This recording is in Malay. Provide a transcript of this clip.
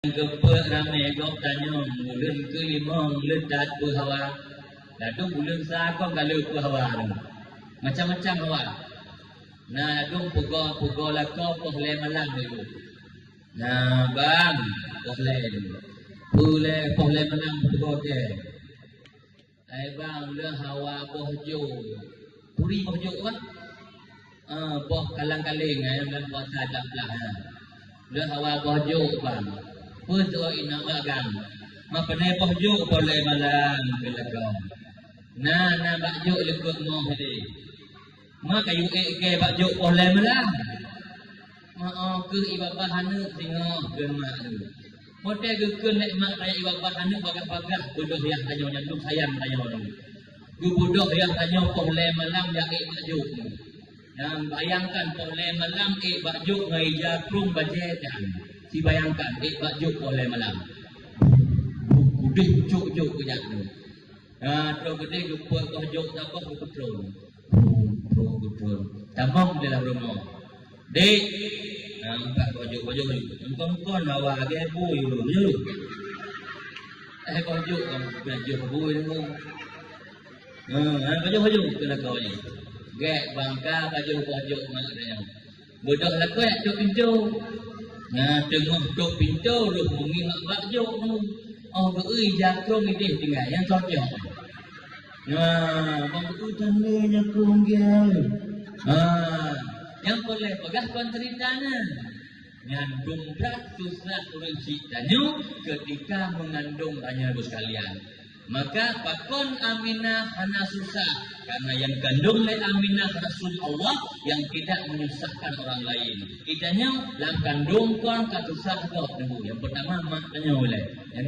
Kepek ramai gop tanya bulan ke lima ledat berhawa ladung bulan sakong kalau berhawa macam-macam hawa nah ladung pugo lako pohle malam dulu nah bang pohle malam pugo ke bang le hawa bohjo puri bohjo apa boh kalang-kaling dalam bahasa Japlah le hawa bohjo bang Puto ina magang, mapane pohjo boleh malam belakang. Na bakjo lekuk mo hadi. Ma kayu ke bakjo boleh malam. Ma ke ibabah hanu singo gen mak tu. Mote gekeun nek mak kaya ibabah hanu bagah-bagah bodoh yang tanyo nyandung sayang tanyo ni. Gu bodoh yang tanyo boleh malam ya bakjo. Yang bayangkan boleh malam bakjo ngai jakrung bajetan. Si bayangkan bakjo oleh malam gede juk punya tu terus gede gepuk juk tak apa betul tamam dalam rumah dek nampak baju engkon bawa ke bui dulu baju baju bui dulu baju kena kau ni gek bangka baju mak dia bodoh lah kau juk pintu nah tengah dok pintu lu mengingat bakjo tu beui jakrong ni deh tinggal yang cocok nah bang betul tandanya kunggil yang boleh pegah kon ceritanya nyandung berat susah turun ceritanya ketika mengandung banyak sekalian maka pakon Aminah hana susah karena yang kandung oleh Aminah Rasul Allah yang tidak menyusahkan orang lain. Idanya lam kandung kon katusah kau yang pertama mak tanya oleh yang